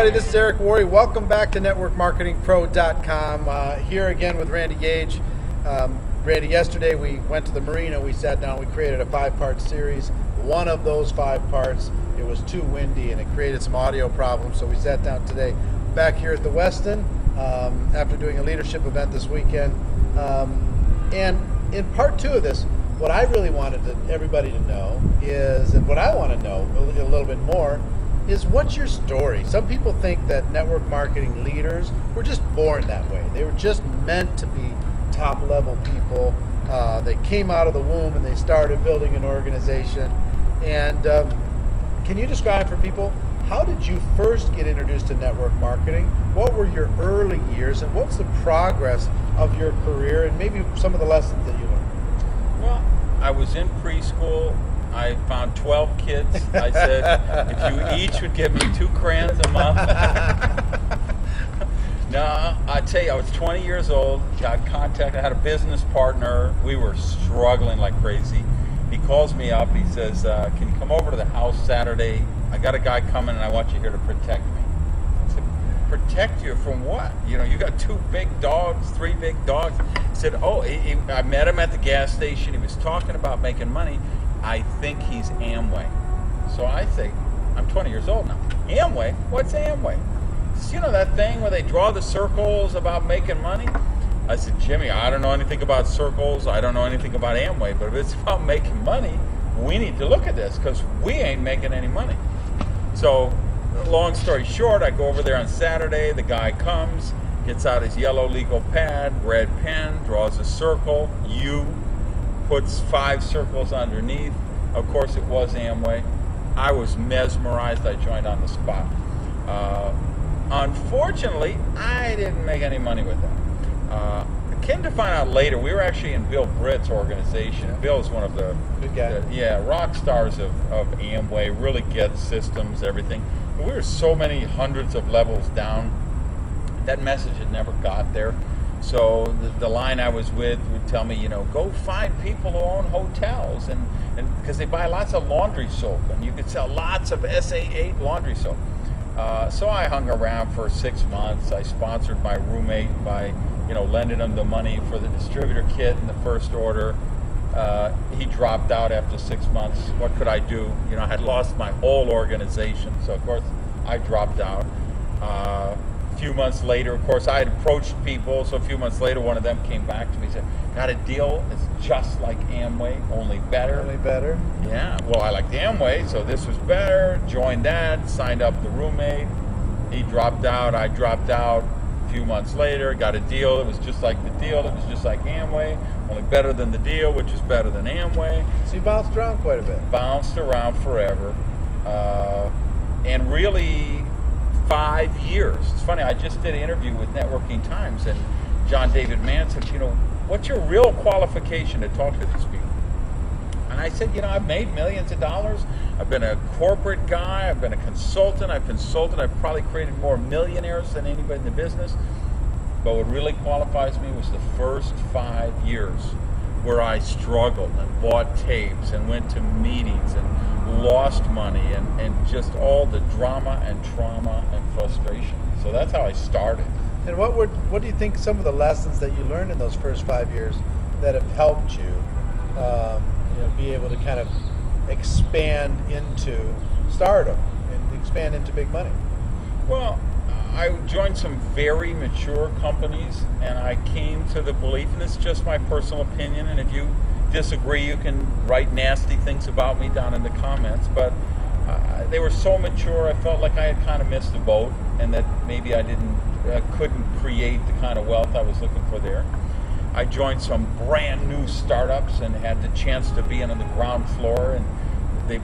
everybody. This is Eric Worre. Welcome back to NetworkMarketingPro.com. Here again with Randy Gage. Randy, yesterday we went to the marina. We sat down. We created a 5-part series. One of those 5 parts, it was too windy and it created some audio problems. So we sat down today back here at the Westin after doing a leadership event this weekend. And in part 2 of this, what I really wanted everybody to know is, and what I want to know a little bit more, is what's your story? Some people think that network marketing leaders were just born that way. They were just meant to be top level people. They came out of the womb and they started building an organization. And can you describe for people, how did you first get introduced to network marketing? What were your early years and what's the progress of your career and maybe some of the lessons that you learned? Well, I was in preschool. I found 12 kids. I said, if you each would give me 2 crayons a month. No, I tell you, I was 20 years old, got contacted, I had a business partner. We were struggling like crazy. He calls me up, he says, can you come over to the house Saturday? I got a guy coming and I want you here to protect me. I said, protect you from what? You know, you got 2 big dogs, 3 big dogs. He said, oh, I met him at the gas station. He was talking about making money. I think he's Amway. So I think, I'm 20 years old now. Amway? What's Amway? He says, you know that thing where they draw the circles about making money? I said, Jimmy, I don't know anything about circles. I don't know anything about Amway, but if it's about making money, we need to look at this because we ain't making any money. So, long story short, I go over there on Saturday. The guy comes, gets out his yellow legal pad, red pen, draws a circle, U, puts 5 circles underneath. Of course, it was Amway. I was mesmerized. I joined on the spot. Unfortunately, I didn't make any money with that. I came to find out later, we were actually in Bill Britt's organization. Yeah. Bill is one of the rock stars of Amway, really gets systems, everything. But we were so many hundreds of levels down, that message had never got there. So the line I was with would tell me, you know, go find people who own hotels, and because they buy lots of laundry soap, and you could sell lots of SA8 laundry soap. So I hung around for 6 months. I sponsored my roommate by, you know, lending him the money for the distributor kit and the first order. He dropped out after 6 months. What could I do? You know, I had lost my whole organization, so of course I dropped out. A few months later, of course, I had approached people, so a few months later, one of them came back to me and said, got a deal, it's just like Amway, only better. Only better? Yeah, well, I liked Amway, so this was better, joined that, signed up the roommate. He dropped out, I dropped out. A few months later, got a deal, it was just like the deal, it was just like Amway, only better than the deal, which is better than Amway. So you bounced around quite a bit. Bounced around forever. And really, 5 years. It's funny, I just did an interview with Networking Times, and John David Mann said, you know, what's your real qualification to talk to these people? And I said, you know, I've made millions of dollars. I've been a corporate guy. I've been a consultant. I've probably created more millionaires than anybody in the business. But what really qualifies me was the first 5 years where I struggled and bought tapes and went to meetings and lost money and just all the drama and trauma and frustration. So that's how I started. And what do you think some of the lessons that you learned in those first 5 years that have helped you, you know, be able to kind of expand into stardom and expand into big money? Well, I joined some very mature companies, and I came to the belief, and it's just my personal opinion, and if you disagree, you can write nasty things about me down in the comments, but they were so mature, I felt like I had kind of missed the boat, and that maybe I couldn't create the kind of wealth I was looking for there. I joined some brand new startups and had the chance to be in on the ground floor, and the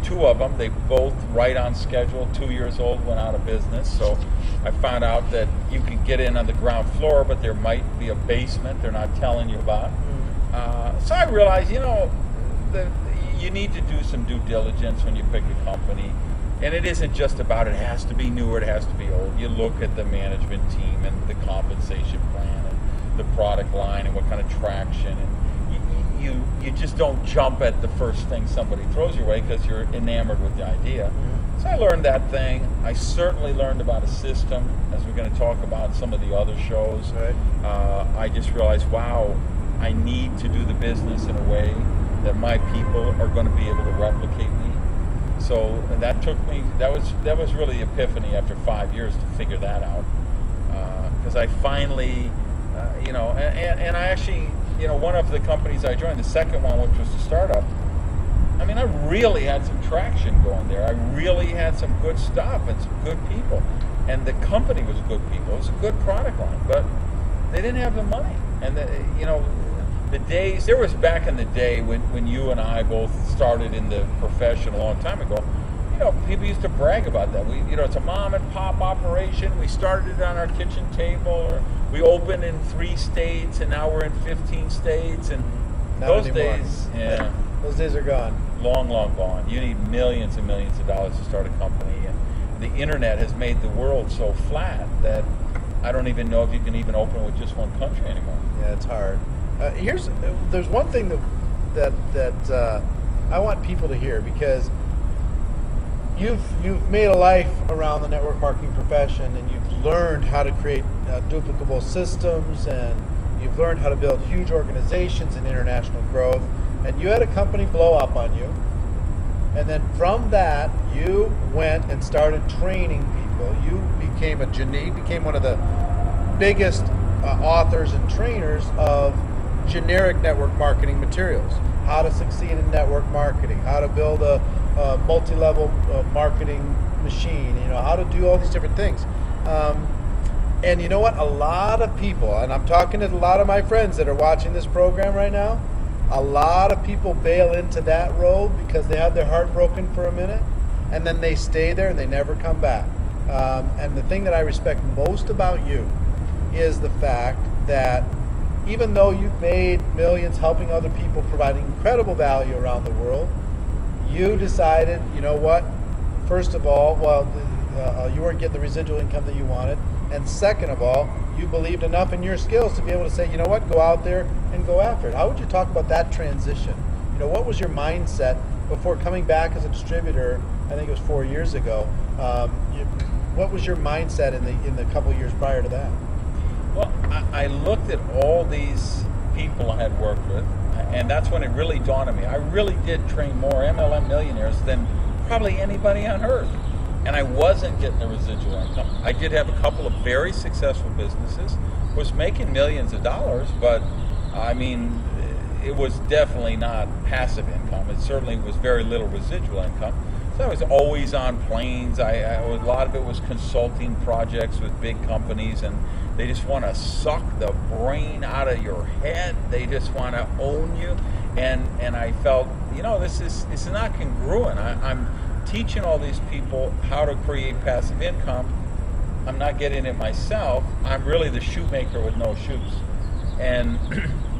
2 of them, they both right on schedule, 2 years old, went out of business. So I found out that you can get in on the ground floor, but there might be a basement they're not telling you about. So I realized, you know, that you need to do some due diligence when you pick a company. And it isn't just about it has to be new or it has to be old. You look at the management team and the compensation plan and the product line and what kind of traction. And you just don't jump at the first thing somebody throws your way because you're enamored with the idea. So I learned that thing. I certainly learned about a system, as we're going to talk about some of the other shows. Right. I just realized, wow, I need to do the business in a way that my people are going to be able to replicate me. So and that took me, that was really the epiphany after 5 years to figure that out. Because I finally, you know, and I actually, you know, one of the companies I joined, the second one, which was the startup, I mean, I really had some traction going there. I really had some good stuff and some good people. And the company was good people. It was a good product line, but they didn't have the money. And, you know, the days, there was back in the day when you and I both started in the profession a long time ago, you know, people used to brag about that. You know, it's a mom and pop operation. We started it on our kitchen table, or we opened in 3 states, and now we're in 15 states. And Not those anymore. days, yeah. Those days are gone. Long, long gone. You need millions and millions of dollars to start a company, and the internet has made the world so flat that I don't even know if you can even open with just one country anymore. Yeah, it's hard. There's one thing that I want people to hear, because you've made a life around the network marketing profession, and you've learned how to create duplicable systems, and you've learned how to build huge organizations and international growth. And you had a company blow up on you, and then from that you went and started training people. You became became one of the biggest authors and trainers of generic network marketing materials. How to succeed in network marketing, how to build a multi-level marketing machine, you know, how to do all these different things. And you know what? A lot of people, and I'm talking to a lot of my friends that are watching this program right now, a lot of people bail into that road because they have their heart broken for a minute, and then they stay there and they never come back. And the thing that I respect most about you is the fact that even though you've made millions helping other people, providing incredible value around the world, you decided, you know what, first of all, you weren't getting the residual income that you wanted, and second of all, you believed enough in your skills to be able to say, you know what, go out there and go after it. How would you talk about that transition? You know, what was your mindset before coming back as a distributor? I think it was 4 years ago. What was your mindset in the couple years prior to that? Well, I looked at all these people I had worked with, and that's when it really dawned on me. I really did train more MLM millionaires than probably anybody on earth. And I wasn't getting the residual income. I did have a couple of very successful businesses, was making millions of dollars, but I mean, it was definitely not passive income. It certainly was very little residual income. So I was always on planes. A lot of it was consulting projects with big companies, and they just want to suck the brain out of your head. They just want to own you. And I felt, you know, this is not congruent. I'm teaching all these people how to create passive income. I'm not getting it myself. I'm really the shoemaker with no shoes. And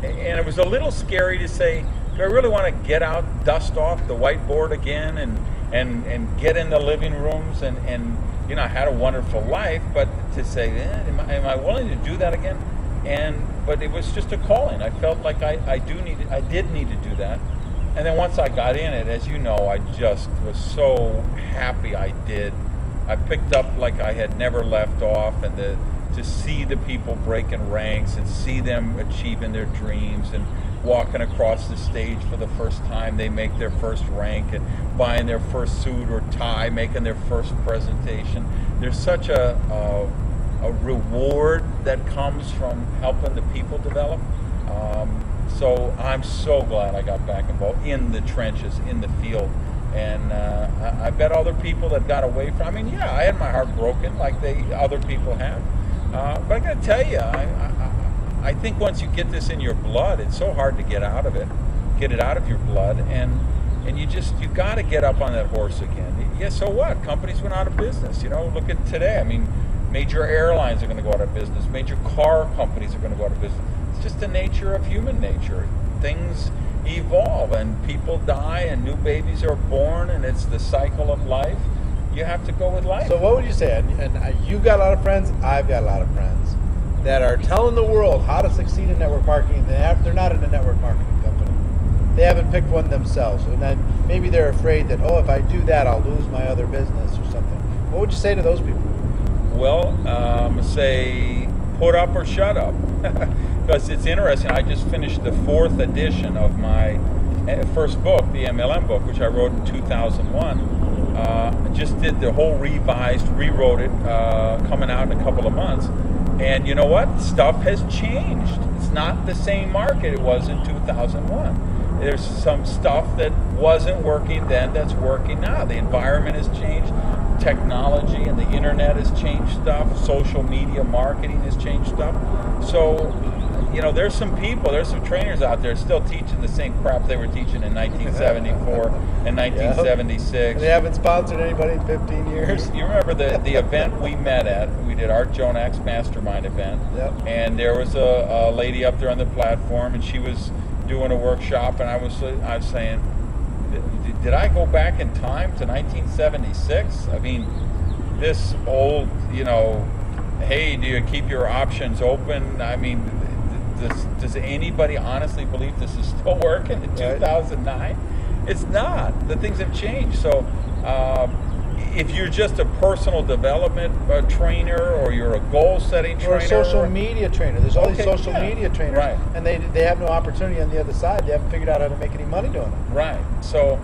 it was a little scary to say, do I really want to get out, dust off the whiteboard again, and get in the living rooms, and you know, I had a wonderful life, but to say, am I willing to do that again? But it was just a calling. I felt like I did need to do that. And then once I got in it, as you know, I just was so happy I did. I picked up like I had never left off, and to see the people breaking ranks and see them achieving their dreams and walking across the stage for the first time, they make their first rank, and buying their first suit or tie, making their first presentation. There's such a reward that comes from helping the people develop. So I'm so glad I got back involved in the trenches, in the field. And I bet other people that got away from, I mean, yeah, I had my heart broken like other people have. But I got to tell you, I think once you get this in your blood, it's so hard to get out of it, get it out of your blood. And you got to get up on that horse again. Yeah, so what? Companies went out of business. You know, look at today. I mean, major airlines are going to go out of business. Major car companies are going to go out of business. It's just the nature of human nature. Things evolve, and people die, and new babies are born, and it's the cycle of life. You have to go with life. So what would you say? And you've got a lot of friends, I've got a lot of friends that are telling the world how to succeed in network marketing. They're not in a network marketing company. they haven't picked one themselves, and then maybe they're afraid that, oh, if I do that, I'll lose my other business or something. What would you say to those people? Well, say put up or shut up, because it's interesting. I just finished the 4th edition of my first book, the MLM book, which I wrote in 2001. I just did the whole rewrote it, coming out in a couple of months. And you know what? Stuff has changed. It's not the same market it was in 2001. There's some stuff that wasn't working then that's working now. The environment has changed. Technology and the internet has changed stuff. Social media marketing has changed stuff. So, you know, there's some trainers out there still teaching the same crap they were teaching in 1974 and 1976. And they haven't sponsored anybody in 15 years. You remember the event we met at? We did our Joan Axe Mastermind event. Yep. And there was a lady up there on the platform, and she was doing a workshop, and I was saying, did I go back in time to 1976? I mean, this old, you know, hey, do you keep your options open? I mean, does anybody honestly believe this is still working in 2009? It's not. The things have changed. So if you're just a personal development trainer, or you're a goal-setting trainer, or a social media trainer, there's all these social media trainers, right, and they have no opportunity on the other side. They haven't figured out how to make any money doing it. Right. So,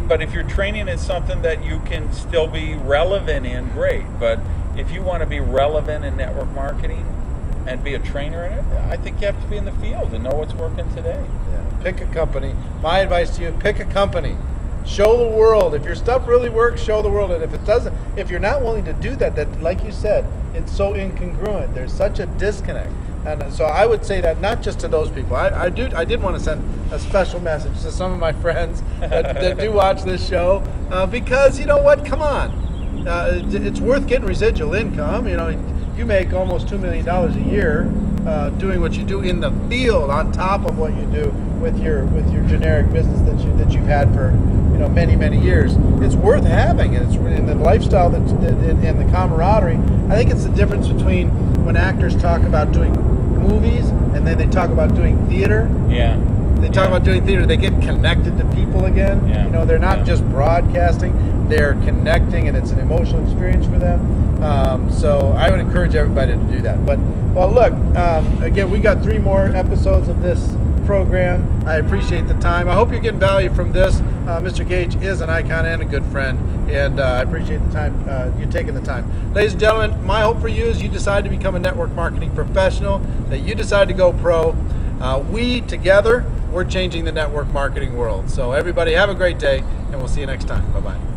but if you're training in something that you can still be relevant in, great. But if you want to be relevant in network marketing and be a trainer in it, I think you have to be in the field and know what's working today. Yeah. Pick a company. My advice to you: pick a company. Show the world. If your stuff really works, show the world. And if it doesn't, if you're not willing to do that, like you said, it's so incongruent. There's such a disconnect. And so I would say that not just to those people. I did want to send a special message to some of my friends that do watch this show, because you know what? Come on, it's worth getting residual income. You know, you make almost $2 million a year doing what you do in the field, on top of what you do with your generic business that you've had for many years. It's worth having, and it's in the lifestyle and the camaraderie. I think it's the difference between when actors talk about doing movies and then they talk about doing theater. Yeah. They talk about doing theater, they get connected to people again. Yeah. You know, they're not just broadcasting, they're connecting, and it's an emotional experience for them. So I would encourage everybody to do that. But, well, look, again, we got 3 more episodes of this program. I appreciate the time. I hope you're getting value from this. Mr. Gage is an icon and a good friend, and I appreciate the time, you taking the time. Ladies and gentlemen, my hope for you is you decide to become a network marketing professional, that you decide to go pro. We together, we're changing the network marketing world. So everybody have a great day, and we'll see you next time. Bye-bye.